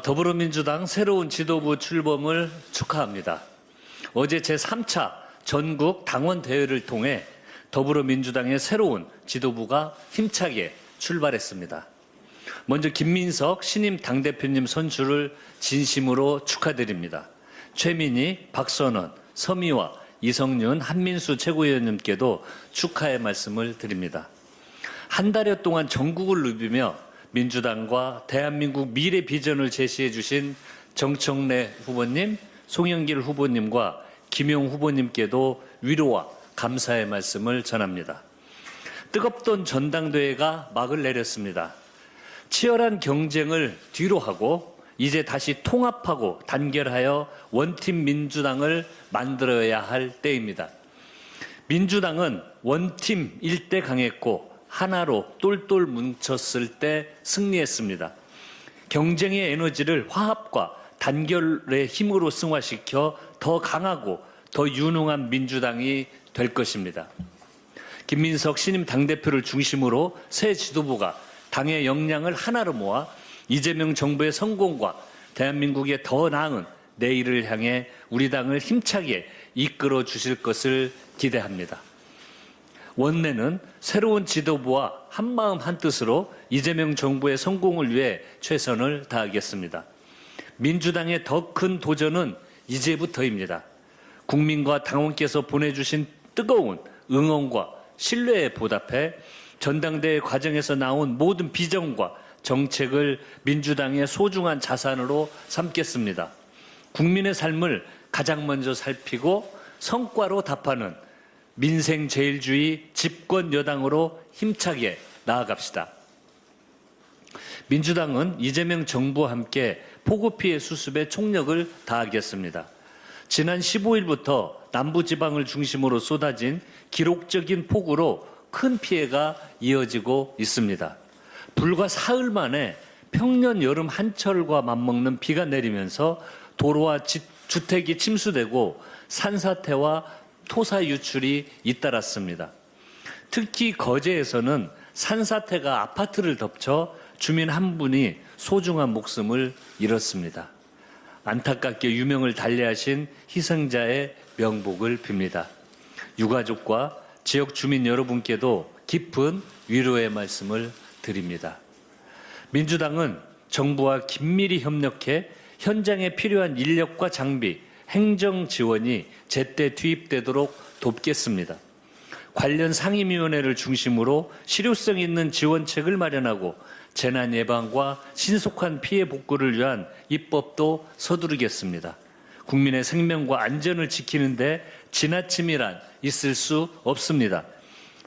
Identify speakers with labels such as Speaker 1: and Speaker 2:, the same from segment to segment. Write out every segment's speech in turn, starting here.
Speaker 1: 더불어민주당 새로운 지도부 출범을 축하합니다. 어제 제3차 전국 당원 대회를 통해 더불어민주당의 새로운 지도부가 힘차게 출발했습니다. 먼저 김민석 신임 당대표님 선출을 진심으로 축하드립니다. 최민희, 박선원, 서미화, 이성윤, 한민수 최고위원님께도 축하의 말씀을 드립니다. 한 달여 동안 전국을 누비며 민주당과 대한민국 미래 비전을 제시해 주신 정청래 후보님, 송영길 후보님과 김용 후보님께도 위로와 감사의 말씀을 전합니다. 뜨겁던 전당대회가 막을 내렸습니다. 치열한 경쟁을 뒤로 하고 이제 다시 통합하고 단결하여 원팀 민주당을 만들어야 할 때입니다. 민주당은 원팀일 때 강했고 하나로 똘똘 뭉쳤을 때 승리했습니다. 경쟁의 에너지를 화합과 단결의 힘으로 승화시켜 더 강하고 더 유능한 민주당이 될 것입니다. 김민석 신임 당대표를 중심으로 새 지도부가 당의 역량을 하나로 모아 이재명 정부의 성공과 대한민국의 더 나은 내일을 향해 우리 당을 힘차게 이끌어 주실 것을 기대합니다. 원내는 새로운 지도부와 한마음 한뜻으로 이재명 정부의 성공을 위해 최선을 다하겠습니다. 민주당의 더 큰 도전은 이제부터입니다. 국민과 당원께서 보내주신 뜨거운 응원과 신뢰에 보답해 전당대회 과정에서 나온 모든 비전과 정책을 민주당의 소중한 자산으로 삼겠습니다. 국민의 삶을 가장 먼저 살피고 성과로 답하는 민생제일주의 집권 여당으로 힘차게 나아갑시다. 민주당은 이재명 정부와 함께 폭우 피해 수습에 총력을 다하겠습니다. 지난 15일부터 남부지방을 중심으로 쏟아진 기록적인 폭우로 큰 피해가 이어지고 있습니다. 불과 사흘 만에 평년 여름 한철과 맞먹는 비가 내리면서 도로와 주택이 침수되고 산사태와 토사 유출이 잇따랐습니다. 특히 거제에서는 산사태가 아파트를 덮쳐 주민 한 분이 소중한 목숨을 잃었습니다. 안타깝게 유명을 달리하신 희생자의 명복을 빕니다. 유가족과 지역 주민 여러분께도 깊은 위로의 말씀을 드립니다. 민주당은 정부와 긴밀히 협력해 현장에 필요한 인력과 장비, 행정 지원이 제때 투입되도록 돕겠습니다. 관련 상임위원회를 중심으로 실효성 있는 지원책을 마련하고 재난 예방과 신속한 피해 복구를 위한 입법도 서두르겠습니다. 국민의 생명과 안전을 지키는 데 지나침이란 있을 수 없습니다.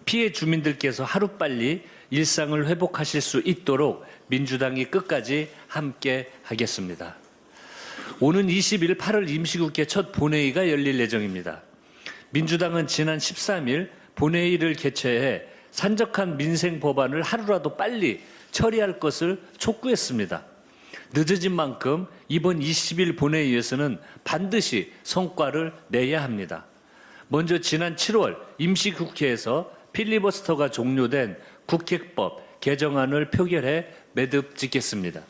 Speaker 1: 피해 주민들께서 하루빨리 일상을 회복하실 수 있도록 민주당이 끝까지 함께 하겠습니다. 오는 20일 8월 임시국회 첫 본회의가 열릴 예정입니다. 민주당은 지난 13일 본회의를 개최해 산적한 민생 법안을 하루라도 빨리 처리할 것을 촉구했습니다. 늦어진 만큼 이번 20일 본회의에서는 반드시 성과를 내야 합니다. 먼저 지난 7월 임시국회에서 필리버스터가 종료된 국회법 개정안을 표결해 매듭 짓겠습니다.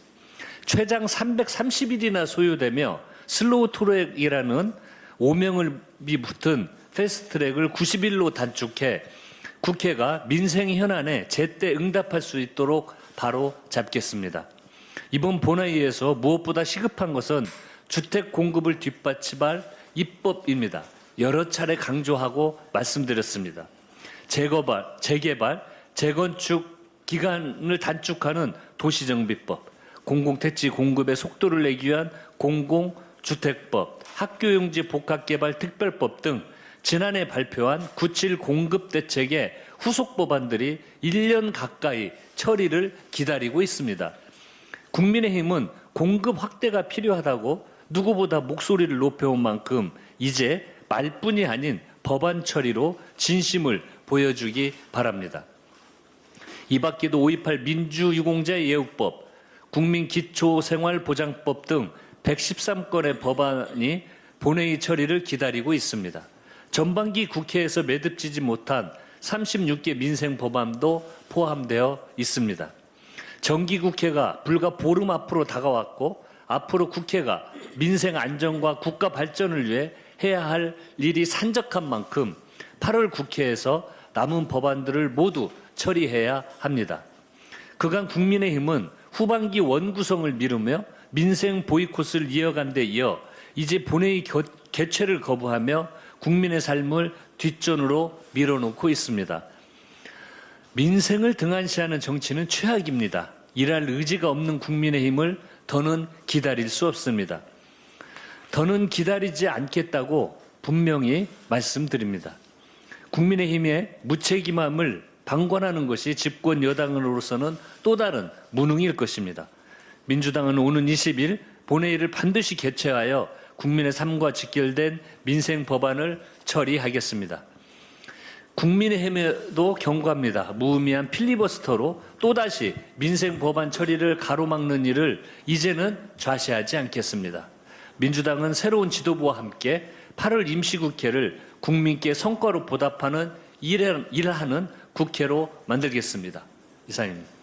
Speaker 1: 최장 330일이나 소요되며 슬로우 트랙이라는 오명이 붙은 패스트트랙을 90일로 단축해 국회가 민생 현안에 제때 응답할 수 있도록 바로 잡겠습니다. 이번 본회의에서 무엇보다 시급한 것은 주택 공급을 뒷받침할 입법입니다. 여러 차례 강조하고 말씀드렸습니다. 재개발, 재건축 기간을 단축하는 도시정비법, 공공택지 공급의 속도를 내기 위한 공공주택법, 학교용지 복합개발 특별법 등 지난해 발표한 97 공급대책의 후속 법안들이 1년 가까이 처리를 기다리고 있습니다. 국민의힘은 공급 확대가 필요하다고 누구보다 목소리를 높여온 만큼 이제 말뿐이 아닌 법안 처리로 진심을 보여주기 바랍니다. 이 밖에도 5.28 민주유공자 예우법, 국민기초생활보장법 등 113건의 법안이 본회의 처리를 기다리고 있습니다. 전반기 국회에서 매듭지지 못한 36개 민생 법안도 포함되어 있습니다. 정기국회가 불과 보름 앞으로 다가왔고 앞으로 국회가 민생 안정과 국가 발전을 위해 해야 할 일이 산적한 만큼 8월 국회에서 남은 법안들을 모두 처리해야 합니다. 그간 국민의힘은 후반기 원구성을 미루며 민생 보이콧을 이어간 데 이어 이제 본회의 개최를 거부하며 국민의 삶을 뒷전으로 밀어놓고 있습니다. 민생을 등한시하는 정치는 최악입니다. 일할 의지가 없는 국민의힘을 더는 기다릴 수 없습니다. 더는 기다리지 않겠다고 분명히 말씀드립니다. 국민의힘의 무책임함을 방관하는 것이 집권 여당으로서는 또 다른 무능일 것입니다. 민주당은 오는 20일 본회의를 반드시 개최하여 국민의 삶과 직결된 민생 법안을 처리하겠습니다. 국민의힘에도 경고합니다. 무의미한 필리버스터로 또다시 민생 법안 처리를 가로막는 일을 이제는 좌시하지 않겠습니다. 민주당은 새로운 지도부와 함께 8월 임시국회를 국민께 성과로 보답하는 일하는 국회로 만들겠습니다. 이상입니다.